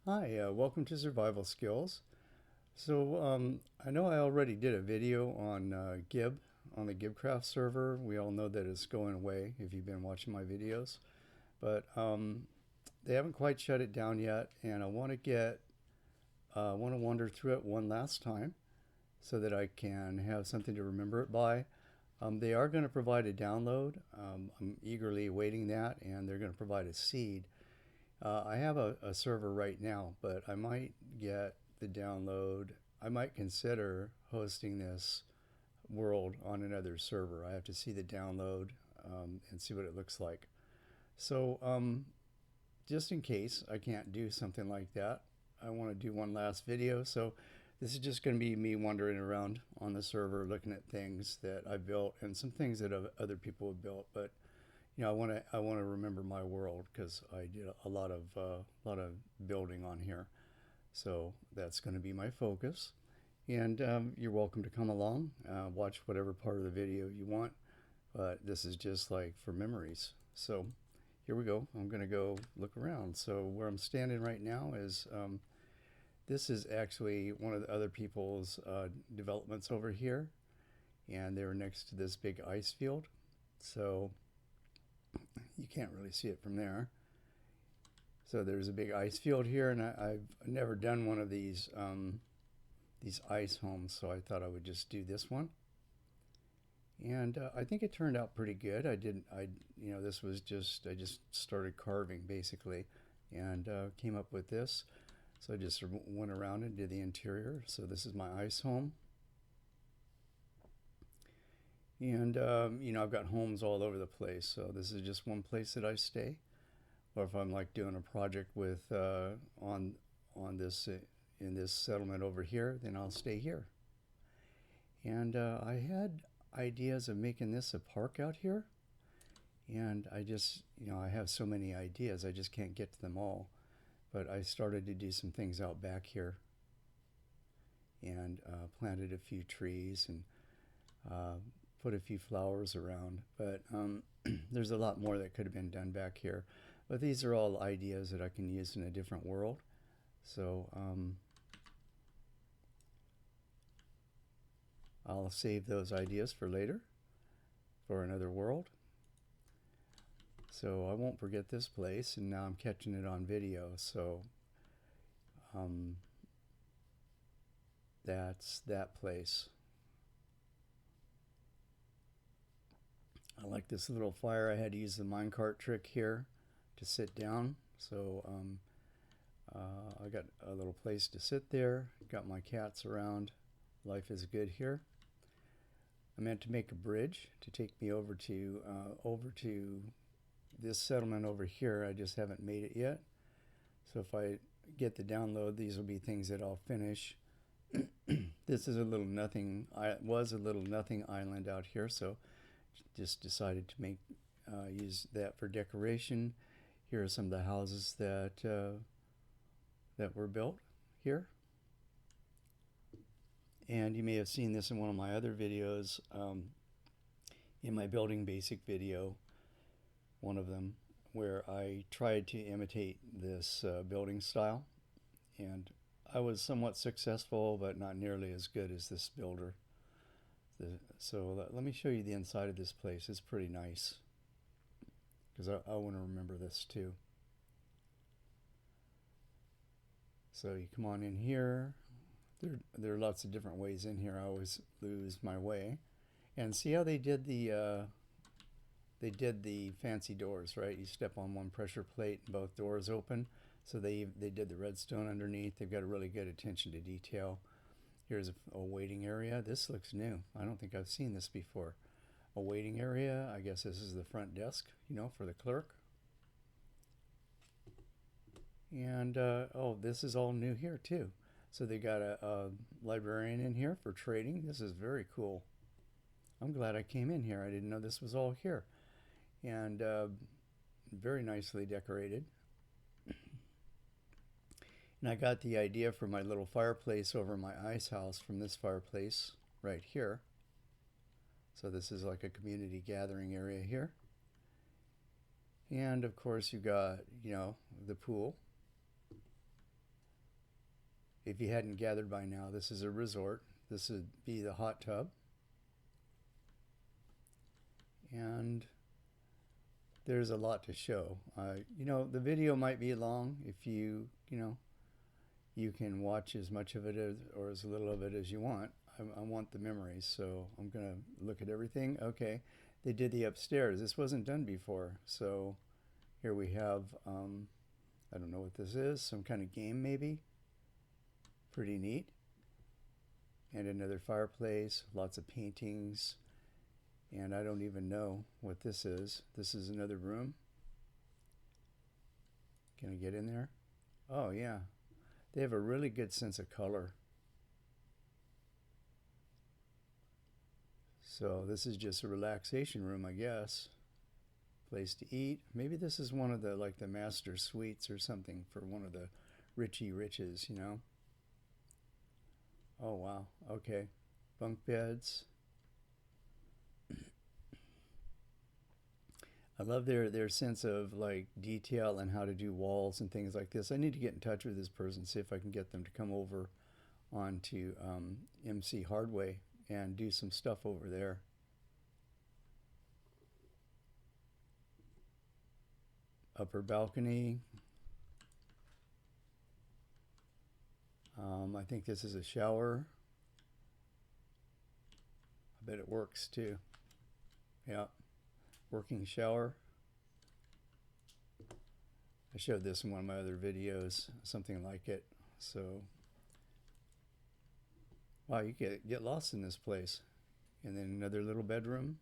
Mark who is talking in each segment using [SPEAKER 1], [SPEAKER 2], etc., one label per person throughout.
[SPEAKER 1] Hi, welcome to Survival Skills. I know I already did a video on on the Gibcraft server. We all know that it's going away if you've been watching my videos, but they haven't quite shut it down yet, and I want to wander through it one last time so that I can have something to remember it by. They are going to provide a download. I'm eagerly awaiting that, and they're going to provide a seed. I have a server right now, but I might get the download. I might consider hosting this world on another server. I have to see the download and see what it looks like. So, just in case I can't do something like that, I want to do one last video. So, this is just going to be me wandering around on the server looking at things that I built and some things that other people have built. But I want to remember my world because I did a lot of building on here. So that's going to be my focus. And you're welcome to come along, watch whatever part of the video you want. But this is just like for memories. So here we go. I'm going to go look around. So where I'm standing right now is this is actually one of the other people's developments over here. And they're next to this big ice field. So you can't really see it from there. So there's a big ice field here, and I've never done one of these ice homes, so I thought I would just do this one. And I think it turned out pretty good. This was I just started carving basically, and came up with this. So I just went around and did the interior. So this is my ice home. And I've got homes all over the place. So this is just one place that I stay. Or if I'm like doing a project with on this in this settlement over here, then I'll stay here. And I had ideas of making this a park out here, and I have so many ideas, I just can't get to them all. But I started to do some things out back here, and planted a few trees and put a few flowers around. But there's a lot more that could have been done back here. But these are all ideas that I can use in a different world. So I'll save those ideas for later, for another world. So I won't forget this place, and now I'm catching it on video. So that's that place. I like this little fire. I had to use the minecart trick here to sit down. So I got a little place to sit there. Got my cats around. Life is good here. I meant to make a bridge to take me over to this settlement over here. I just haven't made it yet. So if I get the download, these will be things that I'll finish. This is a little nothing. Was a little nothing island out here, so just decided to use that for decoration. Here are some of the houses that were built here. And you may have seen this in one of my other videos, in my building basic video, one of them, where I tried to imitate this building style. And I was somewhat successful, but not nearly as good as this builder. So let me show you the inside of this place. It's pretty nice, because I want to remember this too. So you come on in here. There are lots of different ways in here. I always lose my way. And see how they did the fancy doors, right? You step on one pressure plate and both doors open. So they did the redstone underneath. They've got a really good attention to detail. Here's a waiting area. This looks new. I don't think I've seen this before. A waiting area. I guess this is the front desk, for the clerk. And oh, this is all new here too. So they got a librarian in here for trading. This is very cool. I'm glad I came in here. I didn't know this was all here. And very nicely decorated. And I got the idea for my little fireplace over my ice house from this fireplace right here. So this is like a community gathering area here. And of course you got, the pool. if you hadn't gathered by now, this is a resort. This would be the hot tub. And there's a lot to show. The video might be long. If you can watch as much of it or as little of it as you want. I want the memories, so I'm going to look at everything. Okay, they did the upstairs. This wasn't done before. So here we have, I don't know what this is, some kind of game maybe. Pretty neat. And another fireplace, lots of paintings. And I don't even know what this is. This is another room. Can I get in there? Oh yeah. They have a really good sense of color. So this is just a relaxation room, I guess. Place to eat. Maybe this is one of the the master suites or something for one of the Richie Riches, Oh wow. Okay. Bunk beds. I love their sense of detail and how to do walls and things like this. I need to get in touch with this person, see if I can get them to come over onto MC Hardway and do some stuff over there. Upper balcony. I think this is a shower. I bet it works too. Yeah. Working shower. I showed this in one of my other videos, something like it. So, wow, you get lost in this place. And then another little bedroom.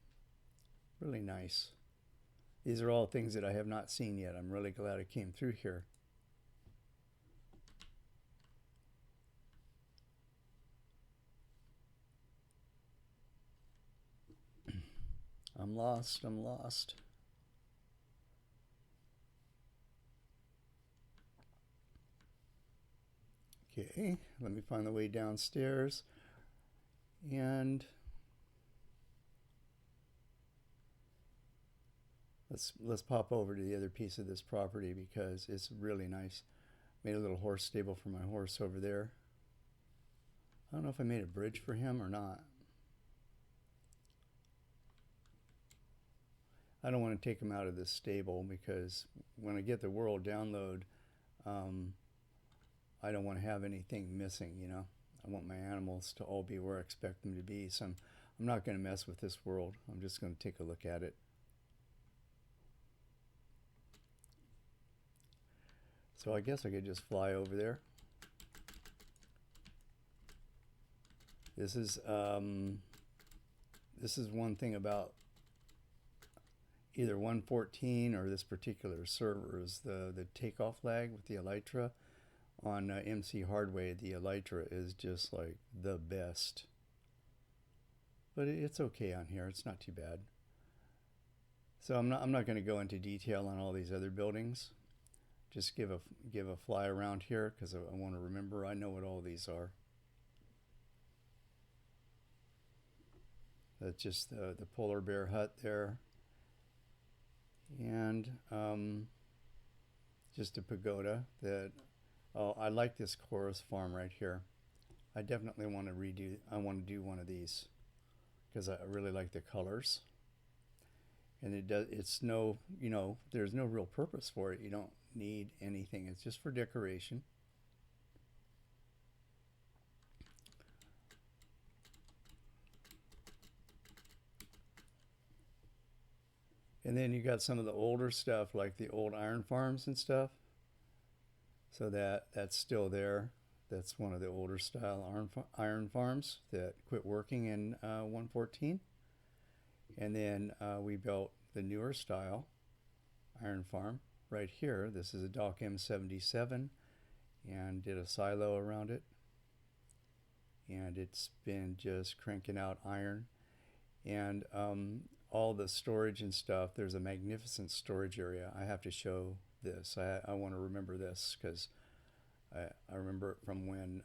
[SPEAKER 1] Really nice. These are all things that I have not seen yet. I'm really glad I came through here. I'm lost. I'm lost. Okay, let me find the way downstairs. And let's pop over to the other piece of this property because it's really nice. Made a little horse stable for my horse over there. I don't know if I made a bridge for him or not. I don't want to take him out of this stable because when I get the world download, I don't want to have anything missing, I want my animals to all be where I expect them to be. So I'm not going to mess with this world. I'm just going to take a look at it. So I guess I could just fly over there. This is one thing about either 1.14 or this particular server is the takeoff lag with the Elytra. On MC Hardway, the Elytra is just like the best. But it's okay on here. It's not too bad. So I'm not going to go into detail on all these other buildings. Just give a fly around here because I want to remember. I know what all these are. That's just the polar bear hut there. And just a pagoda that, oh, I like this chorus farm right here. I definitely want to do one of these because I really like the colors. And it's no, there's no real purpose for it. You don't need anything. It's just for decoration. And then you got some of the older stuff like the old iron farms and stuff. So that's still there. That's one of the older style iron farms that quit working in 1.14. And then we built the newer style iron farm right here. This is a Dock M77 and did a silo around it. And it's been just cranking out iron. And all the storage and stuff, there's a magnificent storage area. I have to show this. I want to remember this because I remember it from when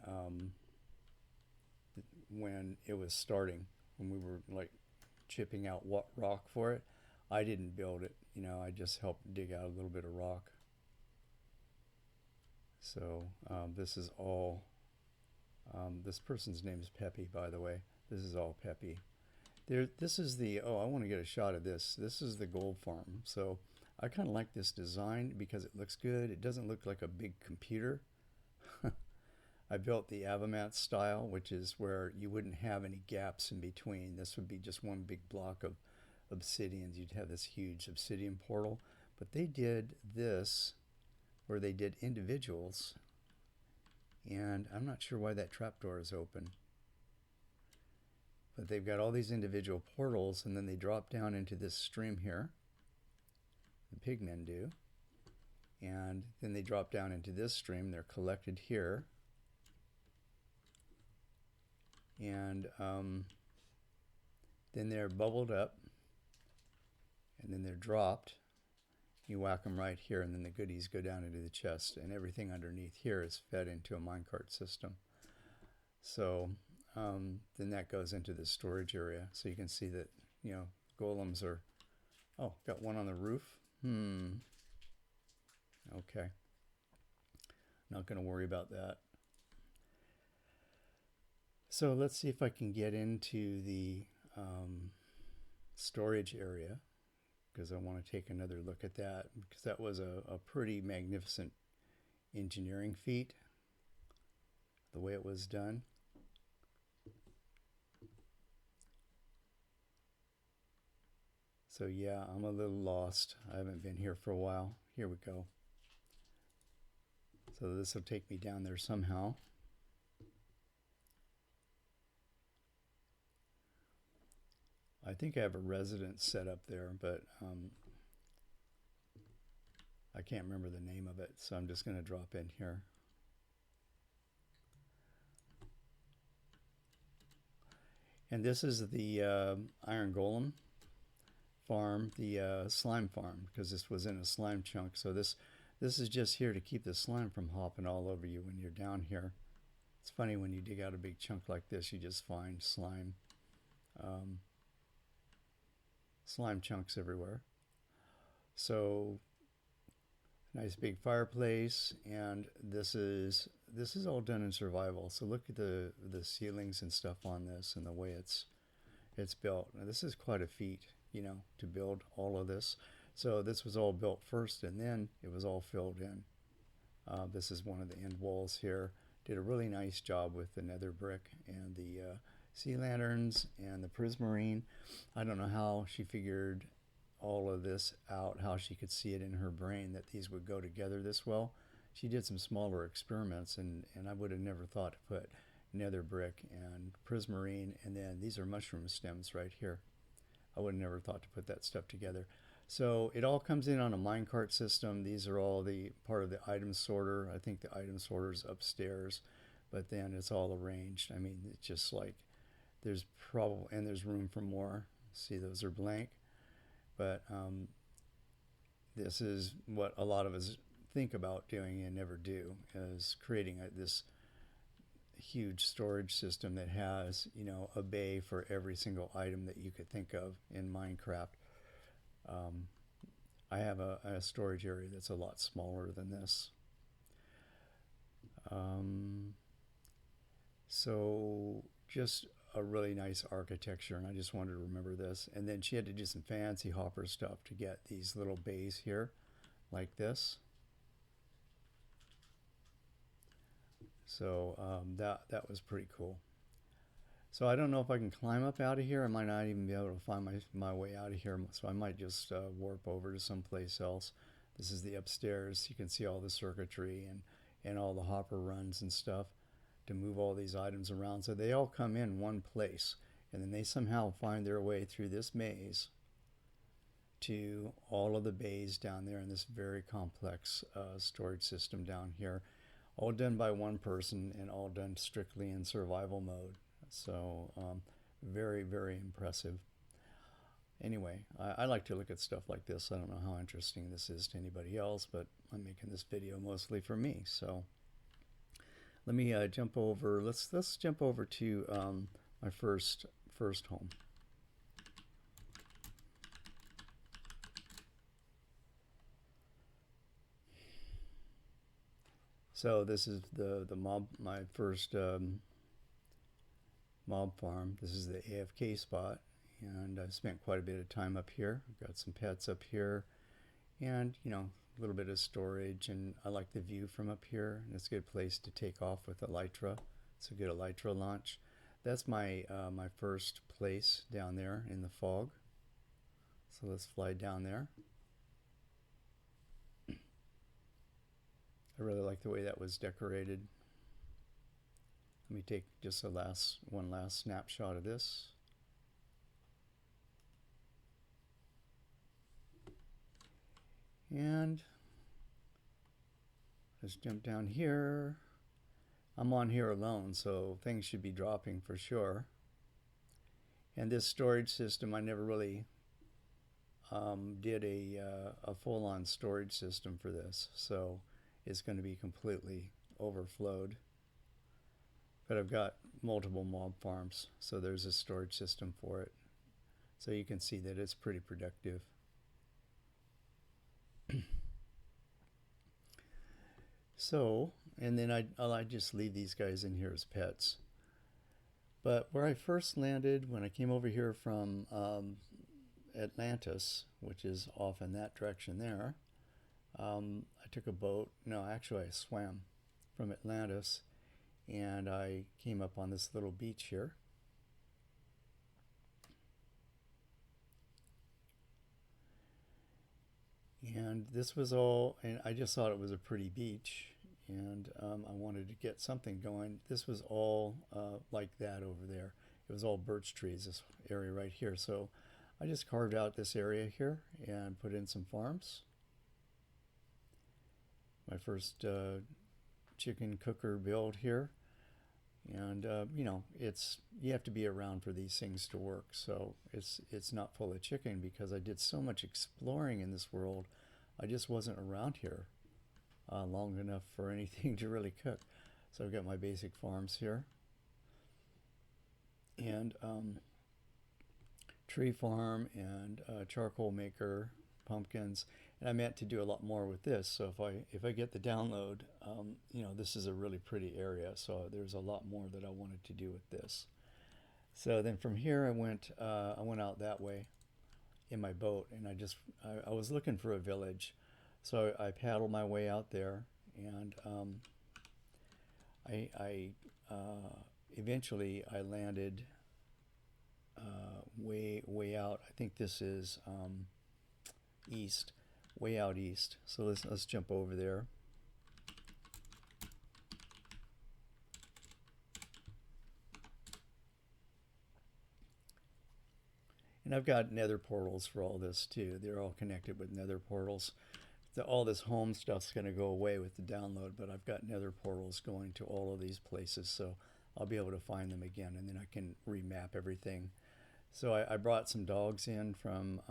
[SPEAKER 1] it was starting, when we were like chipping out rock for it. I didn't build it, I just helped dig out a little bit of rock. So this is all This person's name is Peppy, by the way. This is all Peppy. This is the, oh, I want to get a shot of this. This is the gold farm. So I kind of like this design because it looks good. It doesn't look like a big computer. I built the Avamat style, which is where you wouldn't have any gaps in between. This would be just one big block of obsidians. You'd have this huge obsidian portal. But they did this where they did individuals. And I'm not sure why that trapdoor is open. But they've got all these individual portals, and then they drop down into this stream here. The pigmen do. And then they drop down into this stream. They're collected here. And then they're bubbled up. And then they're dropped. You whack them right here, and then the goodies go down into the chest. And everything underneath here is fed into a minecart system. So then that goes into the storage area. So you can see that, you know, golems are, oh, got one on the roof. Okay. Not going to worry about that. So let's see if I can get into the storage area, because I want to take another look at that, because that was a pretty magnificent engineering feat, the way it was done. So yeah, I'm a little lost. I haven't been here for a while. Here we go. So this will take me down there somehow. I think I have a residence set up there, but I can't remember the name of it, so I'm just going to drop in here. And this is the iron golem farm, the slime farm, because this was in a slime chunk. So this is just here to keep the slime from hopping all over you when you're down here. It's funny, when you dig out a big chunk like this, you just find slime slime chunks everywhere. So nice big fireplace, and this is all done in survival. So look at the ceilings and stuff on this and the way it's built. Now this is quite a feat, you know, to build all of this. So this was all built first, and then it was all filled in. This is one of the end walls here. Did a really nice job with the nether brick and the sea lanterns and the prismarine. I don't know how she figured all of this out, how she could see it in her brain that these would go together this well. She did some smaller experiments, and I would have never thought to put nether brick and prismarine, and then these are mushroom stems right here. I would have never thought to put that stuff together. So it all comes in on a minecart system. These are all the part of the item sorter. I think the item sorter is upstairs, but then it's all arranged. I mean, it's just like there's probably, and there's room for more. See, those are blank. But this is what a lot of us think about doing and never do, is creating this huge storage system that has, you know, a bay for every single item that you could think of in Minecraft. I have a storage area that's a lot smaller than this. So just a really nice architecture, and I just wanted to remember this. And then she had to do some fancy hopper stuff to get these little bays here like this. So that was pretty cool. So I don't know if I can climb up out of here. I might not even be able to find my way out of here, so I might just warp over to someplace else. This is the upstairs. You can see all the circuitry and all the hopper runs and stuff to move all these items around. So they all come in one place, and then they somehow find their way through this maze to all of the bays down there in this very complex storage system down here, all done by one person and all done strictly in survival mode. So very, very impressive. Anyway, I like to look at stuff like this. I don't know how interesting this is to anybody else, but I'm making this video mostly for me. So let me jump over. Let's jump over to my first home. So this is the mob, my first mob farm. This is the AFK spot, and I've spent quite a bit of time up here. I've got some pets up here, and a little bit of storage, and I like the view from up here. And it's a good place to take off with Elytra. It's a good Elytra launch. That's my my first place down there in the fog. So let's fly down there. I really like the way that was decorated. Let me take just one last snapshot of this. And let's jump down here. I'm on here alone, so things should be dropping for sure. And this storage system, I never really did a full-on storage system for this, so it's going to be completely overflowed. But I've got multiple mob farms, so there's a storage system for it. So you can see that it's pretty productive. So, and then I just leave these guys in here as pets. But where I first landed, when I came over here from Atlantis, which is off in that direction there, I took a boat. No, actually I swam from Atlantis, and I came up on this little beach here. And this was all, and I just thought it was a pretty beach, and I wanted to get something going. This was all like that over there. It was all birch trees, this area right here. So I just carved out this area here and put in some farms. My first chicken cooker build here. And you have to be around for these things to work. So it's not full of chicken because I did so much exploring in this world. I just wasn't around here long enough for anything to really cook. So I've got my basic farms here, and tree farm and charcoal maker, pumpkins. And I meant to do a lot more with this. So if I get the download, this is a really pretty area. So there's a lot more that I wanted to do with this. So then from here I went out that way in my boat, and I was looking for a village. So I paddled my way out there, and eventually I landed way out. I think this is east. Way out east. So let's jump over there. And I've got nether portals for all this too. They're all connected with nether portals. All this home stuff's going to go away with the download, but I've got nether portals going to all of these places, so I'll be able to find them again, and then I can remap everything. So I brought some dogs in from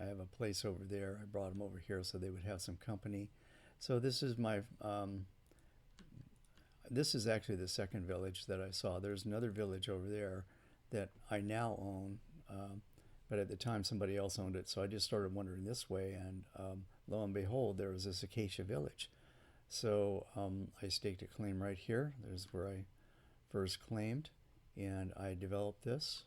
[SPEAKER 1] I have a place over there. I brought them over here so they would have some company. So this is my, this is actually the second village that I saw. There's another village over there that I now own, but at the time somebody else owned it. So I just started wandering this way, and lo and behold, there was this acacia village. So I staked a claim right here. There's where I first claimed, and I developed this.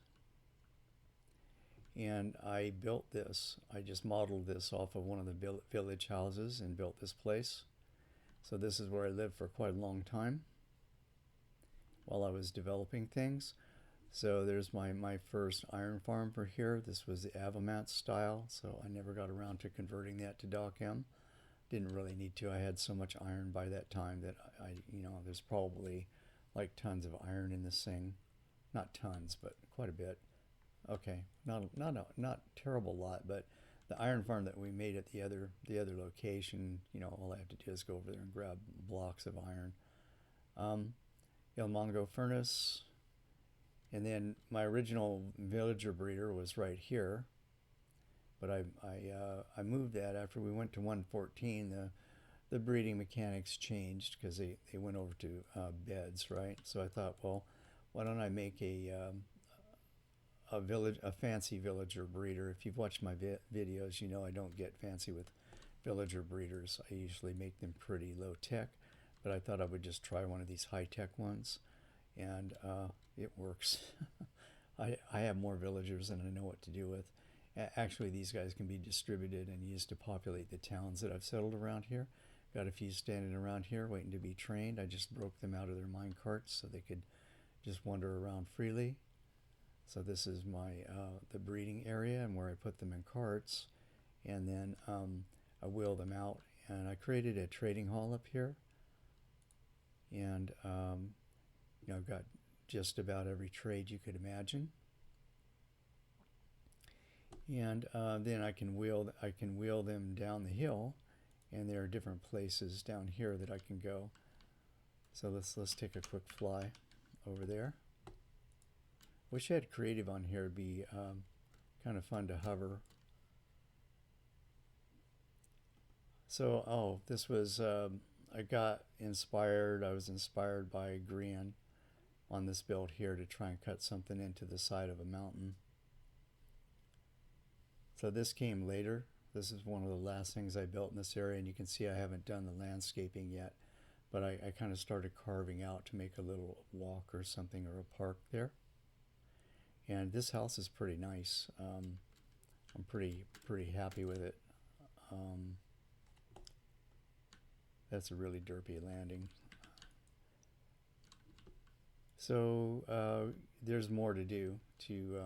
[SPEAKER 1] And I built this. I just modeled this off of one of the village houses and built this place. So this is where I lived for quite a long time while I was developing things. So there's my first iron farm for here. This was the Avamance style, so I never got around to converting that to DocM. Didn't really need to. I had so much iron by that time that there's probably like tons of iron in this thing. Not tons, but quite a bit. Okay, not terrible lot, but the iron farm that we made at the other location, all I have to do is go over there and grab blocks of iron. El Mongo furnace, and then my original villager breeder was right here, but I moved that after we went to 114. The breeding mechanics changed because they went over to beds, right? So I thought, well, why don't I make a fancy villager breeder. If you've watched my videos, you know I don't get fancy with villager breeders. I usually make them pretty low tech, but I thought I would just try one of these high tech ones. And it works. I have more villagers than I know what to do with. Actually, these guys can be distributed and used to populate the towns that I've settled around here. Got a few standing around here waiting to be trained. I just broke them out of their mine carts so they could just wander around freely. So this is my the breeding area and where I put them in carts, and then I wheel them out. And I created a trading hall up here, and I've got just about every trade you could imagine. And then I can wheel them down the hill, and there are different places down here that I can go. So let's take a quick fly over there. Wish I had creative on here. It'd be kind of fun to hover. So this was I got inspired. I was inspired by Grian on this build here to try and cut something into the side of a mountain. So this came later. This is one of the last things I built in this area, and you can see I haven't done the landscaping yet, but I kind of started carving out to make a little walk or something, or a park there. And this house is pretty nice. I'm pretty happy with it. That's a really derpy landing. So there's more to do to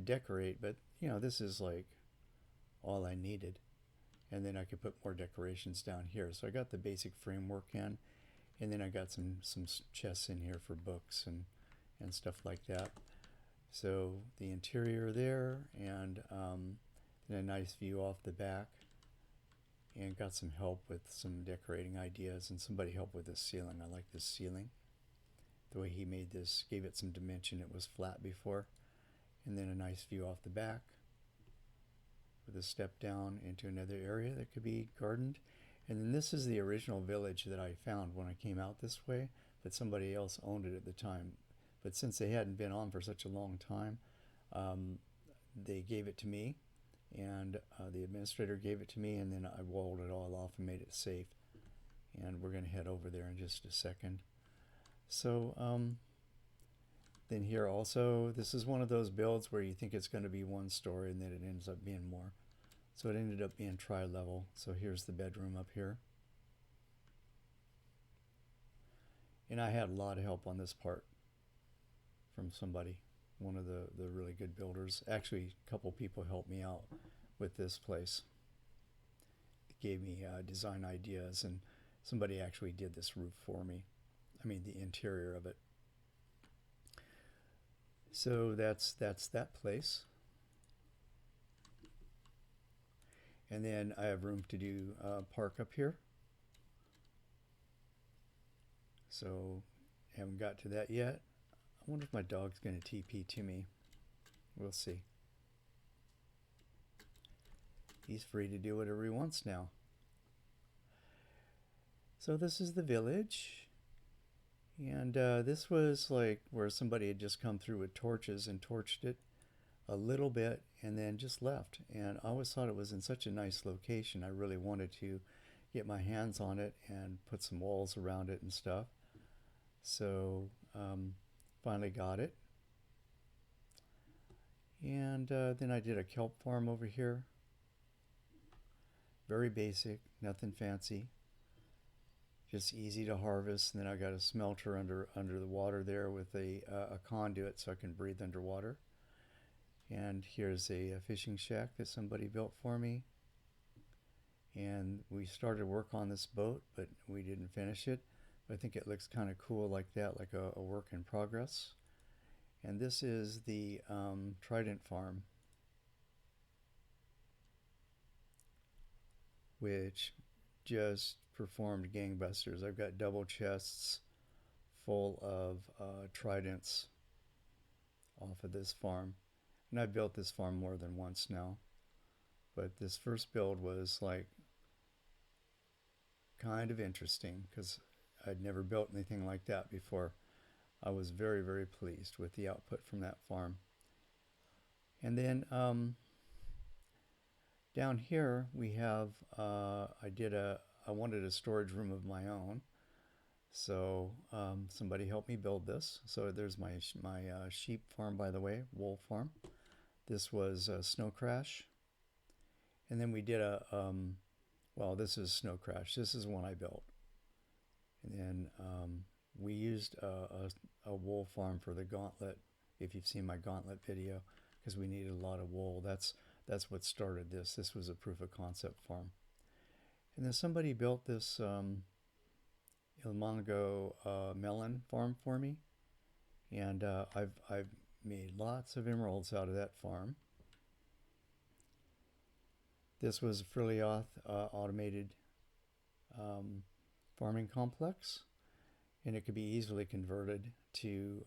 [SPEAKER 1] decorate, but this is like all I needed. And then I could put more decorations down here. So I got the basic framework in, and then I got some chests in here for books and stuff like that. So the interior there, and a nice view off the back, and got some help with some decorating ideas, and somebody helped with this ceiling. I like this ceiling. The way he made this, gave it some dimension. It was flat before. And then a nice view off the back with a step down into another area that could be gardened. And then this is the original village that I found when I came out this way, but somebody else owned it at the time. But since they hadn't been on for such a long time, they gave it to me, and the administrator gave it to me, and then I walled it all off and made it safe. And we're going to head over there in just a second. So then here also, this is one of those builds where you think it's going to be one story and then it ends up being more. So it ended up being tri-level. So here's the bedroom up here. And I had a lot of help on this part from somebody, one of the really good builders. Actually, a couple people helped me out with this place. They gave me design ideas, and somebody actually did this roof for me. I mean, the interior of it. So that's that place. And then I have room to do park up here. So haven't got to that yet. I wonder if my dog's going to TP to me. We'll see. He's free to do whatever he wants now. So this is the village. And this was like where somebody had just come through with torches and torched it a little bit and then just left. And I always thought it was in such a nice location. I really wanted to get my hands on it and put some walls around it and stuff. So finally got it. And then I did a kelp farm over here. Very basic, nothing fancy. Just easy to harvest. And then I got a smelter under the water there with a conduit so I can breathe underwater. And here's a fishing shack that somebody built for me. And we started work on this boat, but we didn't finish it. But I think it looks kind of cool like that, like a work in progress. And this is the Trident farm, which just performed gangbusters. I've got double chests full of tridents off of this farm. And I've built this farm more than once now. But this first build was like kind of interesting because I'd never built anything like that before. I was very, very pleased with the output from that farm. And then down here we have, I wanted a storage room of my own. So somebody helped me build this. So there's my sheep farm, by the way, wool farm. This was Snow Crash. And then we did well, this is Snow Crash. This is one I built. And then we used a wool farm for the gauntlet, if you've seen my gauntlet video, because we needed a lot of wool. That's what started this. This was a proof of concept farm. And then somebody built this Ilmango melon farm for me. And I've made lots of emeralds out of that farm. This was a fairly automated farming complex, and it could be easily converted to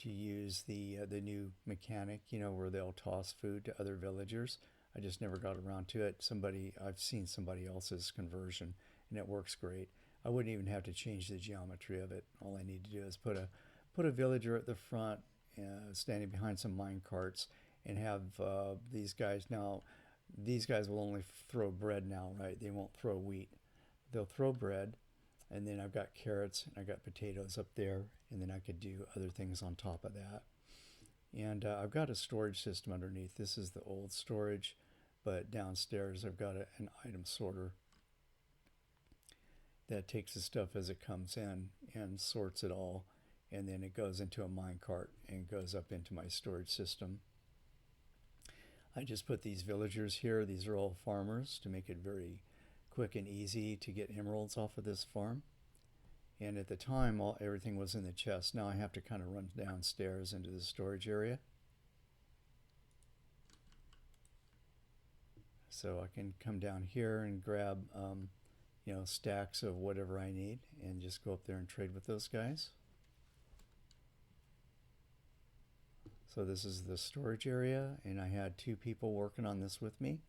[SPEAKER 1] use the new mechanic, you know, where they'll toss food to other villagers. I just never got around to it. I've seen somebody else's conversion, and it works great. I wouldn't even have to change the geometry of it. All I need to do is put a villager at the front, standing behind some mine carts, and have these guys. Now, these guys will only throw bread now, right? They won't throw wheat. They'll throw bread, and then I've got carrots and I got potatoes up there, and then I could do other things on top of that. And I've got a storage system underneath. This is the old storage, but downstairs I've got an item sorter that takes the stuff as it comes in and sorts it all, and then it goes into a mine cart and goes up into my storage system. I just put these villagers here. These are all farmers to make it very quick and easy to get emeralds off of this farm. And at the time, everything was in the chest. Now I have to kind of run downstairs into the storage area. So I can come down here and grab, you know, stacks of whatever I need and just go up there and trade with those guys. So this is the storage area, and I had 2 people working on this with me.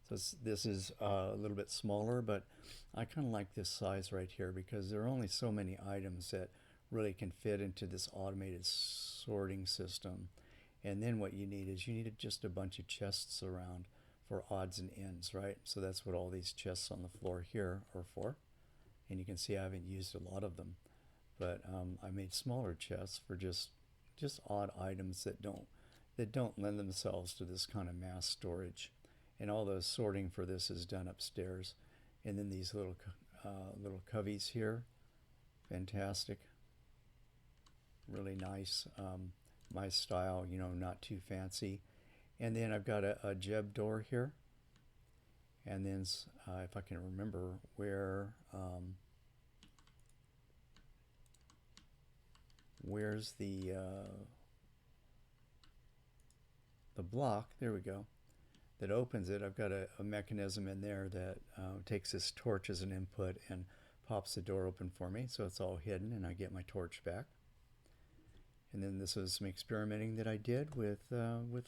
[SPEAKER 1] So this is a little bit smaller, but I kind of like this size right here because there are only so many items that really can fit into this automated sorting system. And then what you need is just a bunch of chests around for odds and ends, right? So that's what all these chests on the floor here are for. And you can see I haven't used a lot of them, but I made smaller chests for just odd items that don't lend themselves to this kind of mass storage. And all the sorting for this is done upstairs. And then these little coveys here, fantastic, really nice, my style, you know, not too fancy. And then I've got a jeb door here. And then if I can remember where, where's the block, there we go, that opens it. I've got a mechanism in there that takes this torch as an input and pops the door open for me, so it's all hidden and I get my torch back. And then this is some experimenting that I did with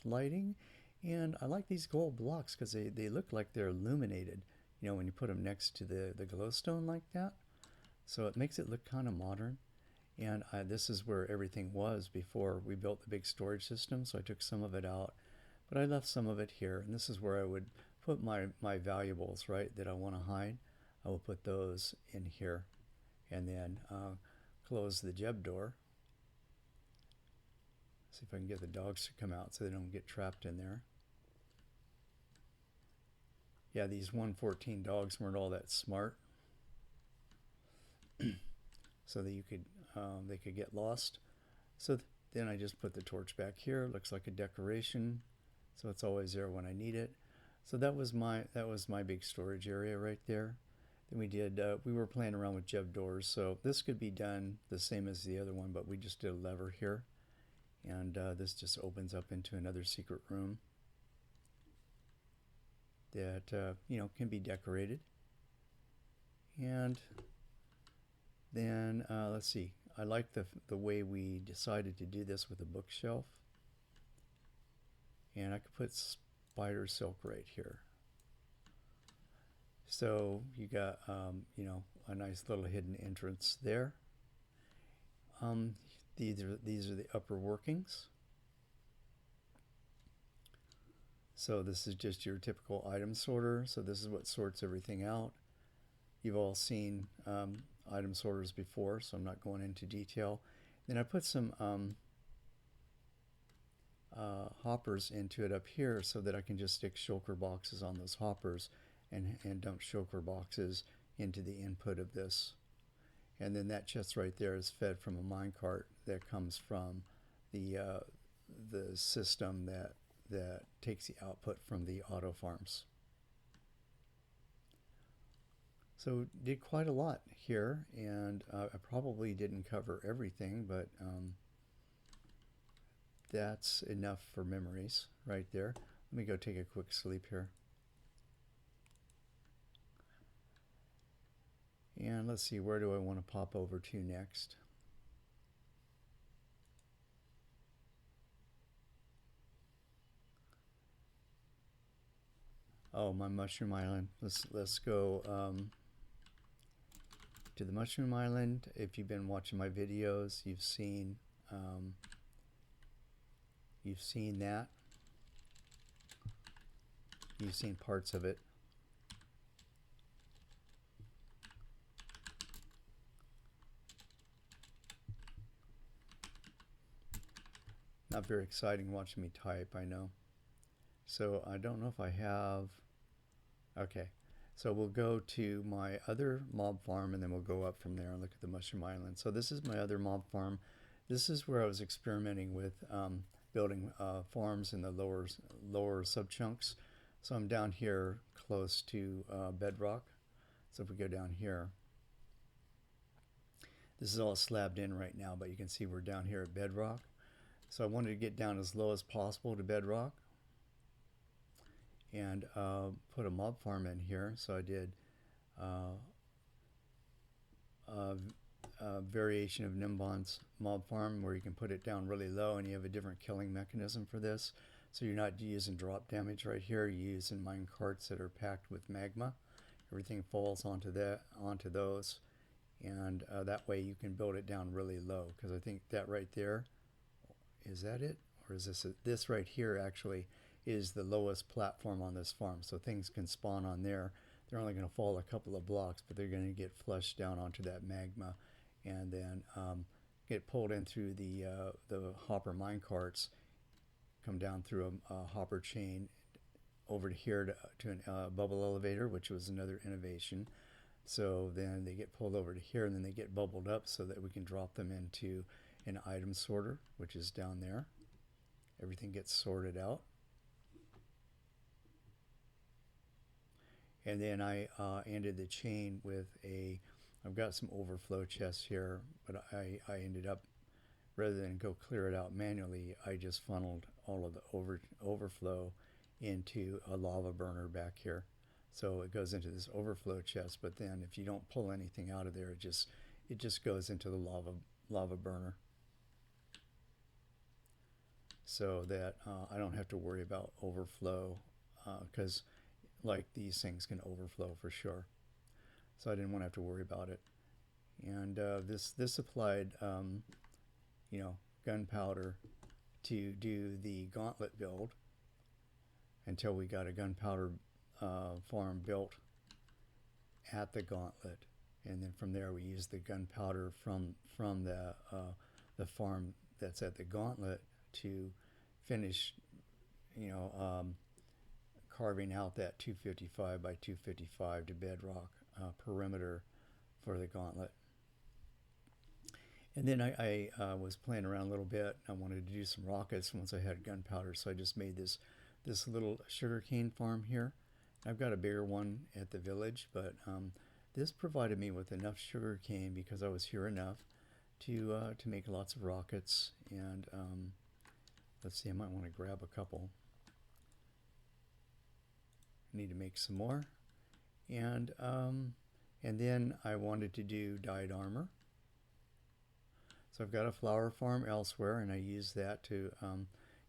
[SPEAKER 1] lighting, and I like these gold blocks because they look like they're illuminated, you know, when you put them next to the glowstone like that. So it makes it look kind of modern. And this is where everything was before we built the big storage system, so I took some of it out, but I left some of it here. And this is where I would put my valuables, right, that I want to hide. I will put those in here, and then close the jeb door. See if I can get the dogs to come out so they don't get trapped in there. Yeah, these 114 dogs weren't all that smart, so that they could get lost. So then I just put the torch back here. It looks like a decoration, so it's always there when I need it. So that was my big storage area right there. Then we were playing around with jeb doors, so this could be done the same as the other one, but we just did a lever here, and this just opens up into another secret room that you know, can be decorated. And then let's see, I like the way we decided to do this with a bookshelf, and I could put spider silk right here. So you got you know, a nice little hidden entrance there. These are the upper workings. So this is just your typical item sorter. So this is what sorts everything out. You've all seen item sorters before, so I'm not going into detail. Then I put some hoppers into it up here so that I can just stick shulker boxes on those hoppers and dump shulker boxes into the input of this. And then that chest right there is fed from a minecart that comes from the system that takes the output from the auto farms. So did quite a lot here, and I probably didn't cover everything, but that's enough for memories right there. Let me go take a quick sleep here. And let's see, where do I want to pop over to next? Oh, my Mushroom Island. Let's go to the Mushroom Island. If you've been watching my videos, you've seen that. You've seen parts of it. Not very exciting watching me type, I know. So I don't know if I have... Okay, so we'll go to my other mob farm and then we'll go up from there and look at the Mushroom Island. So this is my other mob farm. This is where I was experimenting with building farms in the lower subchunks. So I'm down here close to bedrock. So if we go down here, this is all slabbed in right now, but you can see we're down here at bedrock. So I wanted to get down as low as possible to bedrock and put a mob farm in here. So I did a variation of Nimbon's mob farm where you can put it down really low and you have a different killing mechanism for this. So you're not using drop damage right here, you're using mine carts that are packed with magma. Everything falls onto those, and that way you can build it down really low, because I think that right there, is that it? Or is this right here actually is the lowest platform on this farm, so things can spawn on there. They're only going to fall a couple of blocks, but they're going to get flushed down onto that magma and then get pulled in through the hopper mine carts, come down through a hopper chain over to here to a bubble elevator, which was another innovation. So then they get pulled over to here and then they get bubbled up so that we can drop them into an item sorter, which is down there. Everything gets sorted out. And then I ended the chain with I've got some overflow chests here, but I ended up, rather than go clear it out manually, I just funneled all of the overflow into a lava burner back here. So it goes into this overflow chest, but then if you don't pull anything out of there, it just goes into the lava burner. So that I don't have to worry about overflow, because like these things can overflow for sure. So I didn't want to have to worry about it. And this applied gunpowder to do the gauntlet build until we got a gunpowder farm built at the gauntlet, and then from there we used the gunpowder from the farm that's at the gauntlet to finish carving out that 255 by 255 to bedrock perimeter for the gauntlet. And then I was playing around a little bit. I wanted to do some rockets once I had gunpowder, so I just made this little sugarcane farm here. I've got a bigger one at the village, but this provided me with enough sugarcane because I was here enough to make lots of rockets. And let's see, I might want to grab a couple. I need to make some more. And then I wanted to do dyed armor. So I've got a flower farm elsewhere, and I use that to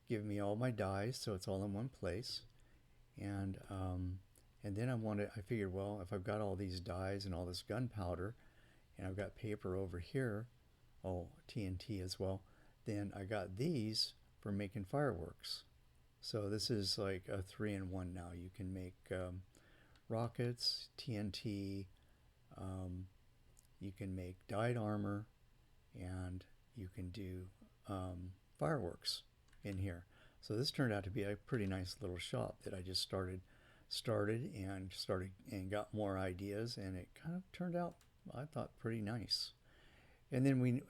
[SPEAKER 1] give me all my dyes, so it's all in one place. And then I figured, well, if I've got all these dyes and all this gunpowder, and I've got paper over here, oh, TNT as well, then I got these for making fireworks. So this is like a 3-in-1 now. You can make rockets, TNT, um, you can make dyed armor, and you can do fireworks in here. So this turned out to be a pretty nice little shop that I just started and got more ideas, and it kind of turned out, I thought, pretty nice. And then when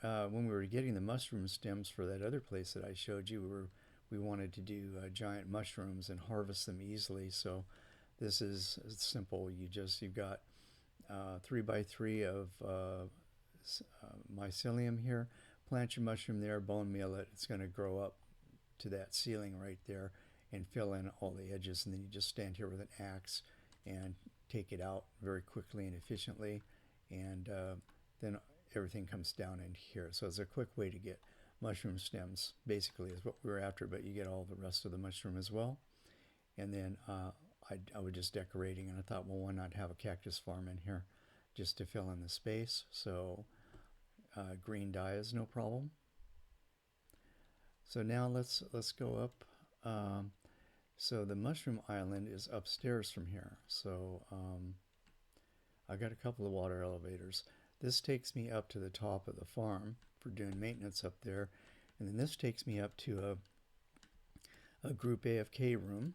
[SPEAKER 1] we were getting the mushroom stems for that other place that I showed you, we wanted to do giant mushrooms and harvest them easily. So this is simple. You've got 3x3 of mycelium here. Plant your mushroom there, bone meal it. It's going to grow up to that ceiling right there and fill in all the edges. And then you just stand here with an axe and take it out very quickly and efficiently. And then everything comes down in here. So it's a quick way to get mushroom stems, basically, is what we were after, but you get all the rest of the mushroom as well. And then I was just decorating, and I thought, well, why not have a cactus farm in here just to fill in the space? So green dye is no problem. So now let's go up. So the mushroom island is upstairs from here. So I got a couple of water elevators. This takes me up to the top of the farm for doing maintenance up there. And then this takes me up to a group AFK room.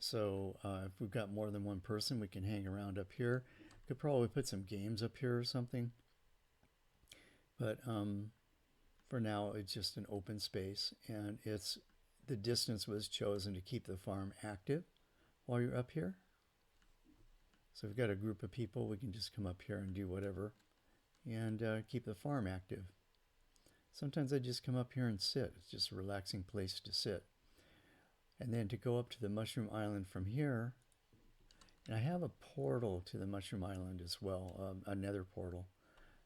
[SPEAKER 1] So if we've got more than one person, we can hang around up here. Could probably put some games up here or something. But for now, it's just an open space. And the distance was chosen to keep the farm active while you're up here. So if we've got a group of people, we can just come up here and do whatever and keep the farm active. Sometimes I just come up here and sit. It's just a relaxing place to sit. And then to go up to the Mushroom Island from here, and I have a portal to the Mushroom Island as well, a nether portal.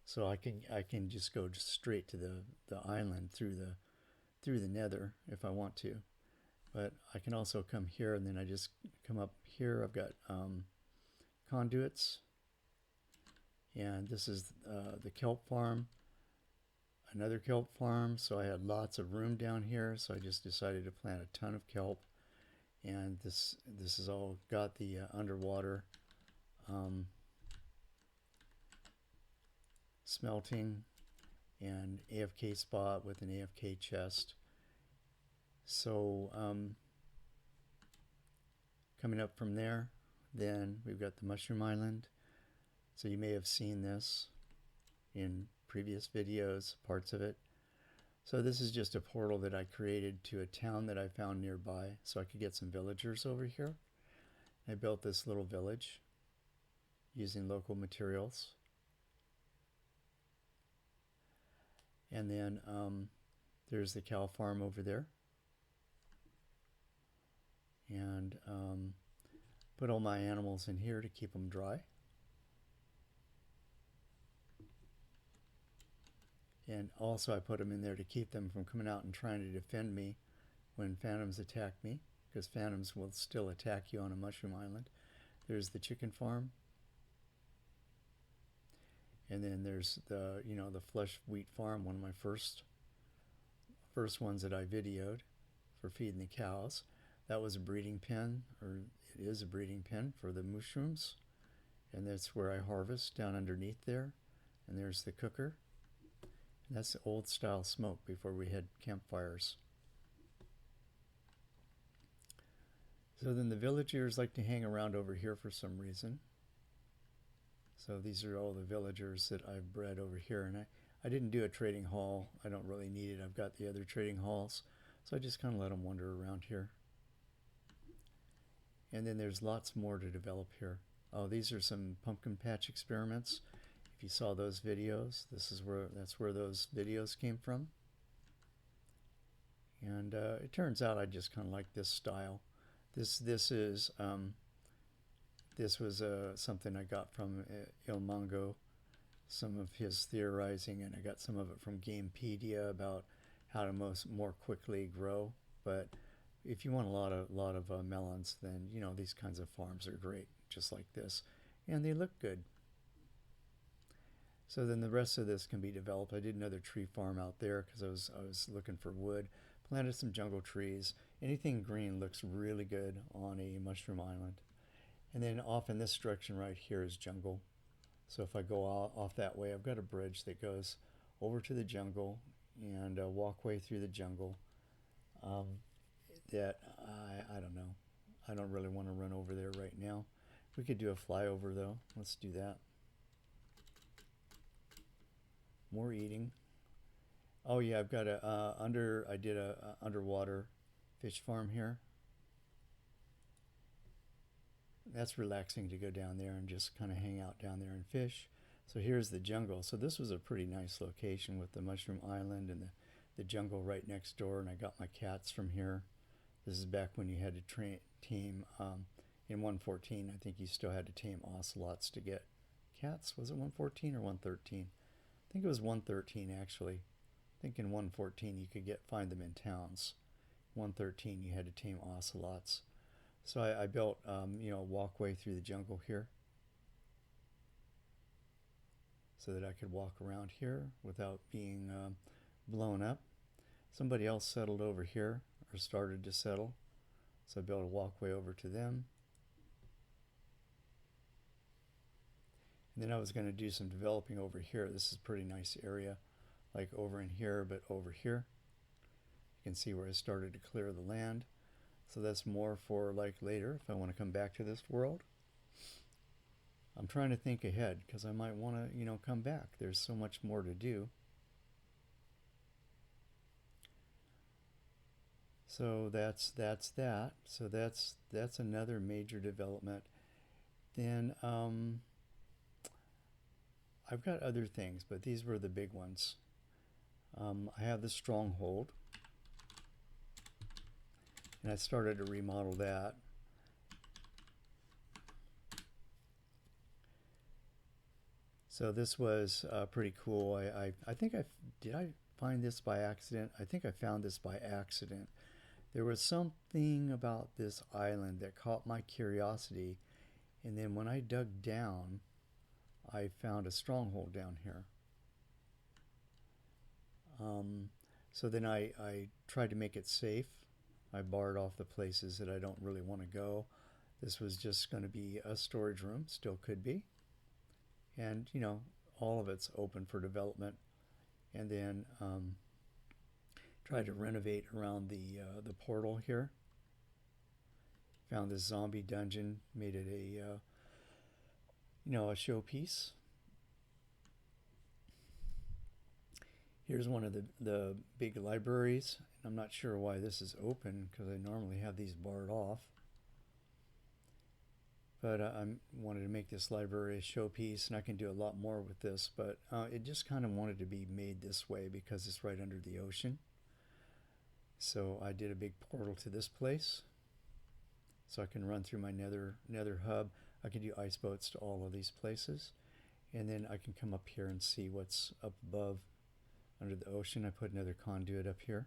[SPEAKER 1] So I can just go straight to the island through the nether if I want to. But I can also come here, and then I just come up here. I've got conduits, and this is the kelp farm, another kelp farm. So I had lots of room down here, so I just decided to plant a ton of kelp. And this is all got the underwater smelting and AFK spot with an AFK chest. So coming up from there, then we've got the Mushroom Island. So you may have seen this in previous videos, parts of it. So this is just a portal that I created to a town that I found nearby so I could get some villagers over here. I built this little village using local materials. And then there's the cow farm over there. And put all my animals in here to keep them dry. And also I put them in there to keep them from coming out and trying to defend me when phantoms attack me, because phantoms will still attack you on a mushroom island. There's the chicken farm. And then there's the flesh wheat farm, one of my first ones that I videoed for feeding the cows. That was a breeding pen, or it is a breeding pen for the mushrooms. And that's where I harvest, down underneath there. And there's the cooker. And that's the old style smoke before we had campfires. So then the villagers like to hang around over here for some reason. So these are all the villagers that I've bred over here. And I didn't do a trading hall. I don't really need it. I've got the other trading halls. So I just kind of let them wander around here. And then there's lots more to develop here. Oh, these are some pumpkin patch experiments. If you saw those videos, that's where those videos came from. And it turns out I just kind of like this style. This was something I got from Il Mongo, some of his theorizing, and I got some of it from Gamepedia about how to more quickly grow. But if you want a lot of melons, then these kinds of farms are great, just like this, and they look good. So then the rest of this can be developed. I did another tree farm out there because I was looking for wood. Planted some jungle trees. Anything green looks really good on a mushroom island. And then off in this direction right here is jungle. So if I go off that way, I've got a bridge that goes over to the jungle and a walkway through the jungle. That I don't know. I don't really want to run over there right now. We could do a flyover though. Let's do that. More eating. Oh yeah, I've got I did a underwater fish farm here. That's relaxing to go down there and just kind of hang out down there and fish. So here's the jungle. So this was a pretty nice location with the mushroom island and the jungle right next door. And I got my cats from here. This is back when you had to tame, in 1.14, I think you still had to tame ocelots to get cats. Was it 1.14 or 1.13? I think it was 1.13 actually. I think in 1.14 you could find them in towns. 1.13 you had to tame ocelots. So I built a walkway through the jungle here so that I could walk around here without being blown up. Somebody else settled over here, or started to settle, so I built a walkway over to them. And then I was going to do some developing over here. This is a pretty nice area, like over in here, but over here. You can see where I started to clear the land. So that's more for like later if I want to come back to this world. I'm trying to think ahead because I might want to, come back. There's so much more to do. So that's that. So that's another major development. Then I've got other things, but these were the big ones. I have the stronghold. And I started to remodel that. So this was pretty cool. I think did I find this by accident? I think I found this by accident. There was something about this island that caught my curiosity, and then when I dug down, I found a stronghold down here. So then I tried to make it safe. I barred off the places that I don't really want to go. This was just going to be a storage room, still could be. And, all of it's open for development. And then tried to renovate around the portal here. Found this zombie dungeon, made it a showpiece. Here's one of the big libraries. I'm not sure why this is open because I normally have these barred off. But I wanted to make this library a showpiece, and I can do a lot more with this, but it just kind of wanted to be made this way because it's right under the ocean. So I did a big portal to this place so I can run through my nether hub. I can do ice boats to all of these places, and then I can come up here and see what's up above under the ocean. I put another conduit up here.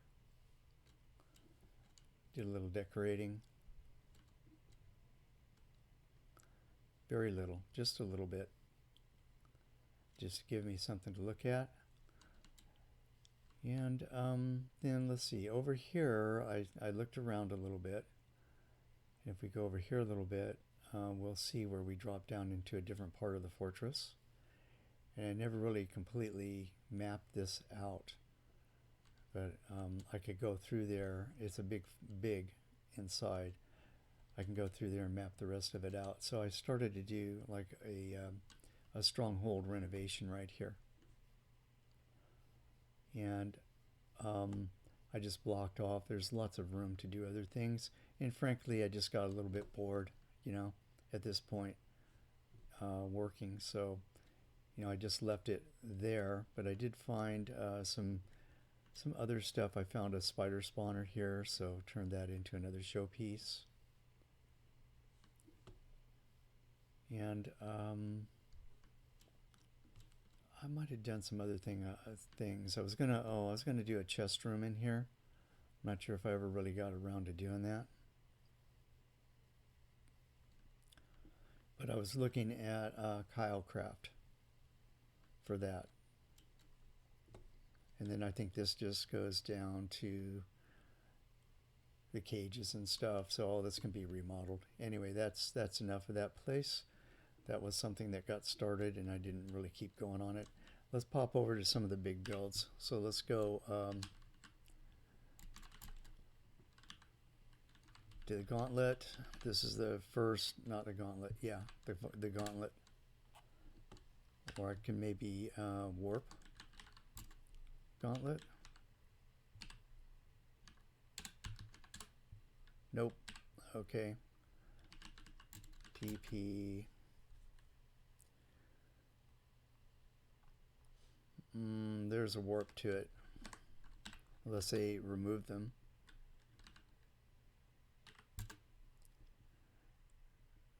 [SPEAKER 1] Did a little decorating. Very little, just a little bit. Just to give me something to look at. And then let's see, over here I looked around a little bit. And if we go over here a little bit, we'll see where we drop down into a different part of the fortress. And I never really completely mapped this out. But I could go through there. It's a big inside. I can go through there and map the rest of it out. So I started to do like a stronghold renovation right here. And I just blocked off. There's lots of room to do other things. And frankly, I just got a little bit bored, at this point working. So, I just left it there. But I did find some other stuff. I found a spider spawner here, so turned that into another showpiece. And I might have done some other things. I was gonna do a chest room in here. I'm not sure if I ever really got around to doing that. But I was looking at Gibcraft. for that. And then I think this just goes down to the cages and stuff, so all this can be remodeled. Anyway, that's enough of that place. That was something that got started and I didn't really keep going on it. Let's pop over to some of the big builds. So let's go to the gauntlet. This is the first, not the gauntlet, yeah, the gauntlet. Or I can maybe warp gauntlet. Nope. Okay. TP. There's a warp to it. Let's say remove them.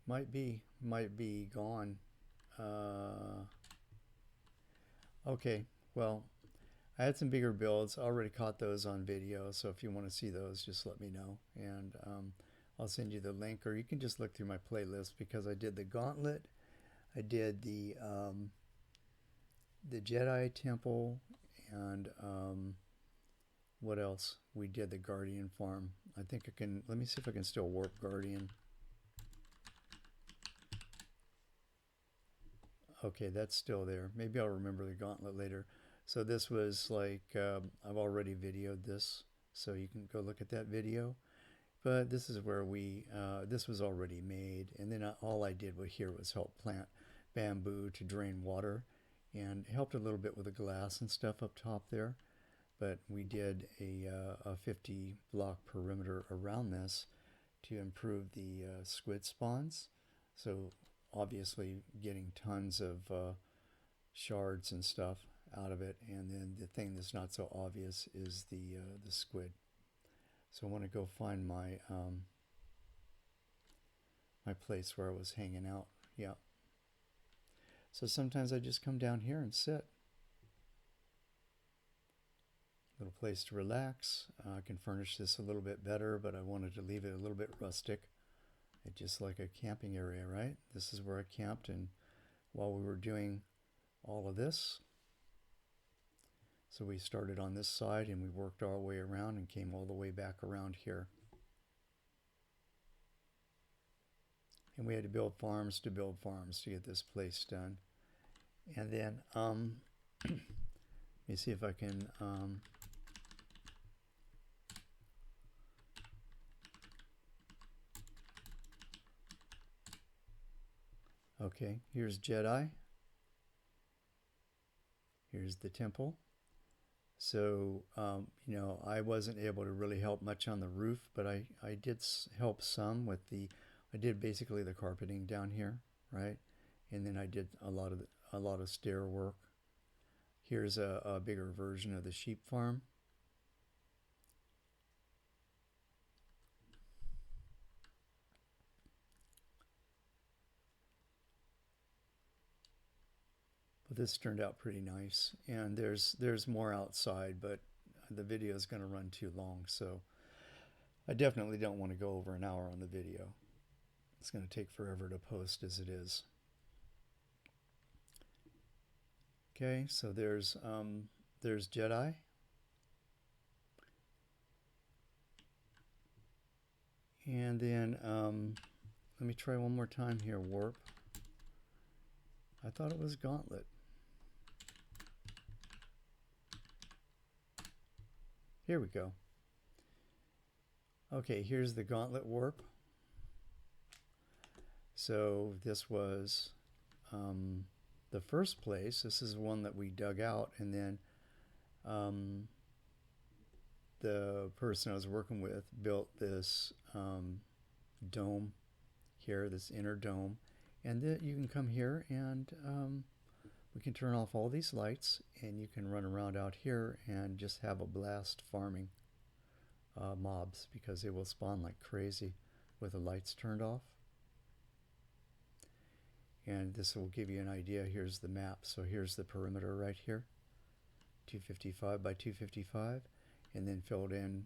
[SPEAKER 1] Might be gone. Okay, well, I had some bigger builds. I already caught those on video, so if you want to see those, just let me know, and I'll send you the link, or you can just look through my playlist, because I did the gauntlet, I did the Jedi Temple, and what else? We did the Guardian Farm. I think I can, let me see if I can still warp Guardian. Okay, that's still there. Maybe I'll remember the gauntlet later. So this was like, I've already videoed this, so you can go look at that video. But this is where we, this was already made, and then all I did here was help plant bamboo to drain water, and helped a little bit with the glass and stuff up top there. But we did a 50 block perimeter around this to improve the squid spawns. So obviously getting tons of shards and stuff out of it, and then the thing that's not so obvious is the squid. So I want to go find my my place where I was hanging out. Yeah. So sometimes I just come down here and sit. Little place to relax. I can furnish this a little bit better, but I wanted to leave it a little bit rustic. It's just like a camping area, right? This is where I camped, and while we were doing all of this, so we started on this side and we worked our way around and came all the way back around here. And we had to build farms to get this place done. And then let me see if I can okay, here's Jedi. Here's the temple. So, you know, I wasn't able to really help much on the roof, but I did help some with I did basically the carpeting down here, right? And then I did a lot of stair work. Here's a bigger version of the sheep farm. But this turned out pretty nice, and there's more outside, but the video is going to run too long, so I definitely don't want to go over an hour on the video. It's going to take forever to post as it is. Okay, so there's Jedi. And then let me try one more time here, warp. I thought it was gauntlet. Here we go. Okay, here's the gauntlet warp. So this was the first place. This is one that we dug out, and then the person I was working with built this dome here, this inner dome, and then you can come here and we can turn off all these lights, and you can run around out here and just have a blast farming mobs, because they will spawn like crazy with the lights turned off. And this will give you an idea. Here's the map. So here's the perimeter right here, 255 by 255, and then filled in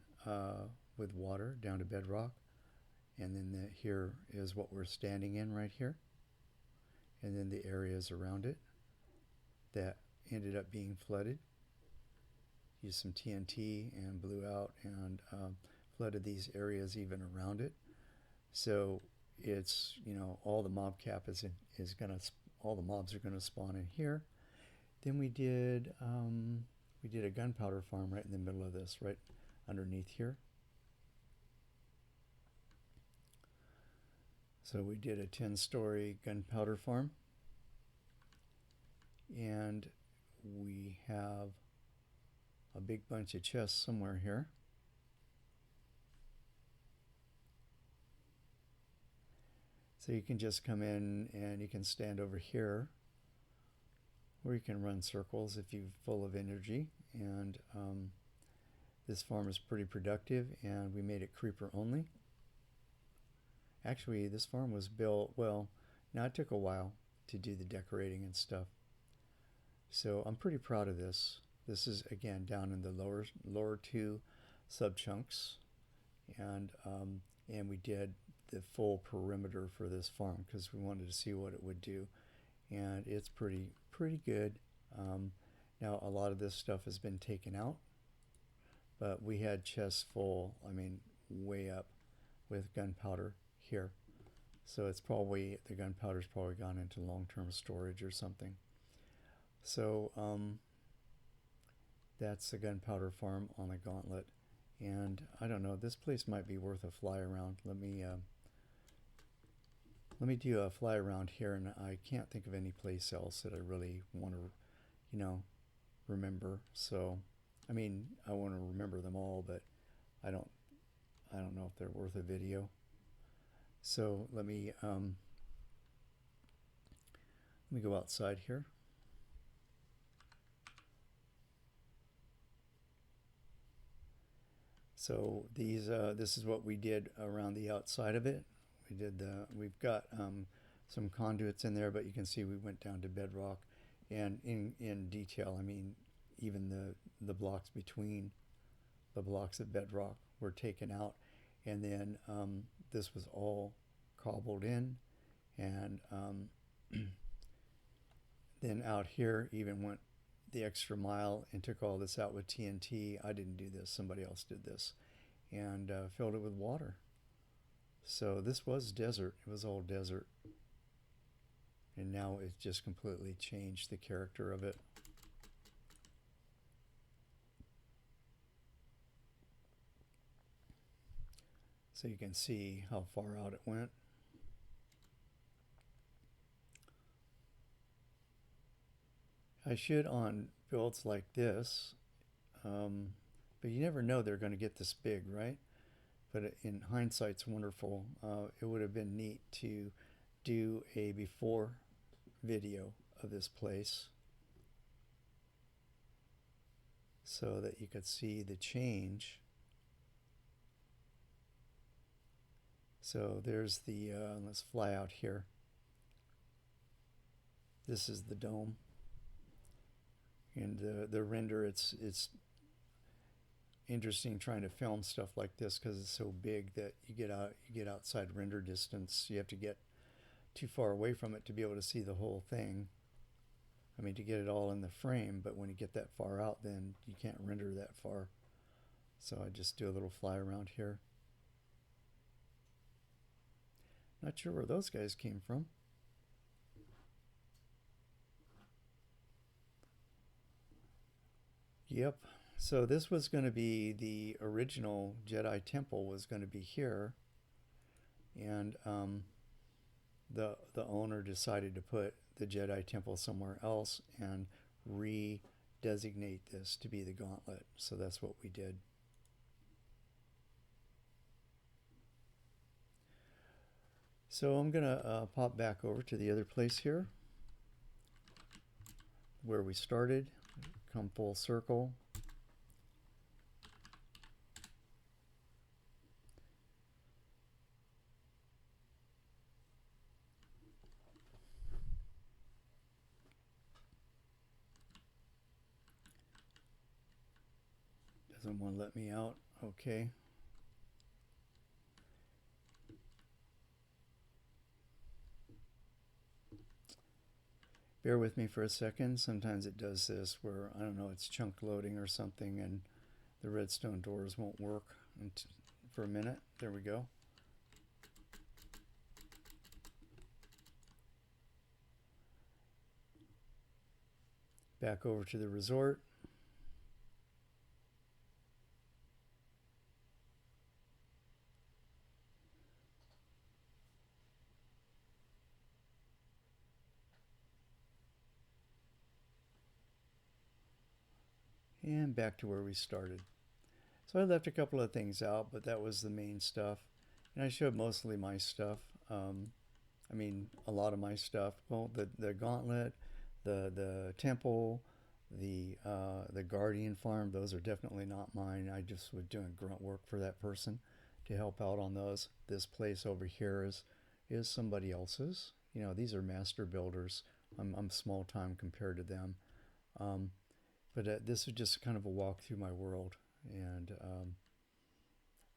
[SPEAKER 1] with water down to bedrock. And then here is what we're standing in right here, and then the areas around it that ended up being flooded. Used some TNT and blew out and flooded these areas even around it. So it's, you know, all the mob cap is gonna, all the mobs are gonna spawn in here. Then we did a gunpowder farm right in the middle of this, right underneath here. So we did a 10-story gunpowder farm, and we have a big bunch of chests somewhere here. So you can just come in and you can stand over here, or you can run circles if you're full of energy. And this farm is pretty productive, and we made it creeper only. Actually, this farm was built, well, now it took a while to do the decorating and stuff. So I'm pretty proud of this. This is, again, down in the lower two sub-chunks. And we did the full perimeter for this farm because we wanted to see what it would do. And it's pretty good. Now, a lot of this stuff has been taken out. But we had chests full, I mean, way up with gunpowder here. So it's probably, the gunpowder's probably gone into long-term storage or something. So that's the gunpowder farm on the Gauntlet. And I don't know, this place might be worth a fly around. Let me do a fly around here, and I can't think of any place else that I really want to, you know, remember. So, I mean, I want to remember them all, but I don't know if they're worth a video. So let me go outside here. So this is what we did around the outside of it. We've got some conduits in there, but you can see we went down to bedrock, and in detail, I mean, even the blocks between the blocks of bedrock were taken out, and then this was all cobbled in, and then out here even went the extra mile and took all this out with TNT. I didn't do this, somebody else did this, and filled it with water. So this was desert, it was all desert, and now it's just completely changed the character of it. So you can see how far out it went. I should on builds like this, but you never know they're going to get this big, right? But in hindsight's wonderful. It would have been neat to do a before video of this place so that you could see the change. So there's the, let's fly out here. This is the dome. And the render, it's interesting trying to film stuff like this because it's so big that you get outside render distance. You have to get too far away from it to be able to see the whole thing. I mean, to get it all in the frame, but when you get that far out, then you can't render that far. So I just do a little fly around here. Not sure where those guys came from. Yep. So this was going to be the original Jedi Temple was going to be here, and the owner decided to put the Jedi Temple somewhere else and redesignate this to be the Gauntlet. So that's what we did. So I'm gonna pop back over to the other place here where we started. Come full circle. Doesn't want to let me out. Okay. bear with me for a second. Sometimes it does this where, I don't know, it's chunk loading or something and the redstone doors won't work for a minute. There we go. Back over to the resort. And back to where we started. So I left a couple of things out, but that was the main stuff. And I showed mostly my stuff. I mean, a lot of my stuff. Well, the gauntlet, the temple, the guardian farm. Those are definitely not mine. I just was doing grunt work for that person to help out on those. This place over here is somebody else's. You know, these are master builders. I'm small time compared to them. Um, but this is just kind of a walk through my world, and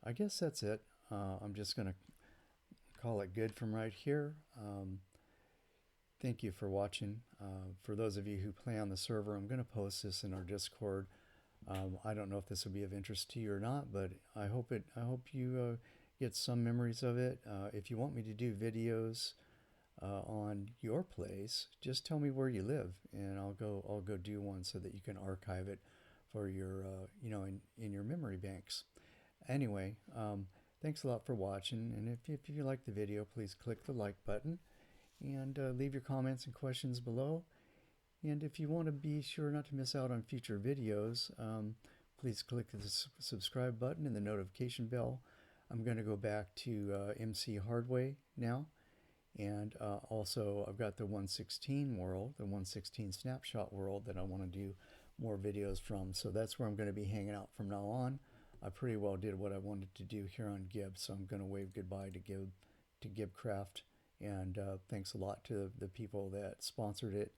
[SPEAKER 1] I guess that's it. I'm just gonna call it good from right here. Thank you for watching. For those of you who play on the server, I'm going to post this in our Discord. I don't know if this will be of interest to you or not, but I hope you get some memories of it. If you want me to do videos on your place, just tell me where you live, and I'll go do one so that you can archive it for your in your memory banks. Anyway, thanks a lot for watching, and if you like the video, please click the like button and leave your comments and questions below. And if you want to be sure not to miss out on future videos, please click the subscribe button and the notification bell. I'm going to go back to MC Hardway now, and also I've got the 116 world, the 116 snapshot world that I want to do more videos from. So that's where I'm going to be hanging out from now on. I pretty well did what I wanted to do here on Gib, so I'm going to wave goodbye to Gibcraft. And thanks a lot to the people that sponsored it.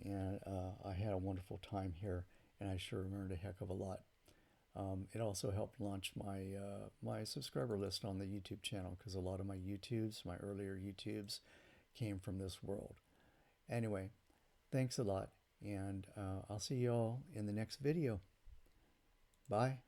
[SPEAKER 1] And I had a wonderful time here, and I sure learned a heck of a lot. It also helped launch my subscriber list on the YouTube channel, because a lot of my earlier YouTubes, came from this world. Anyway, thanks a lot, and I'll see you all in the next video. Bye.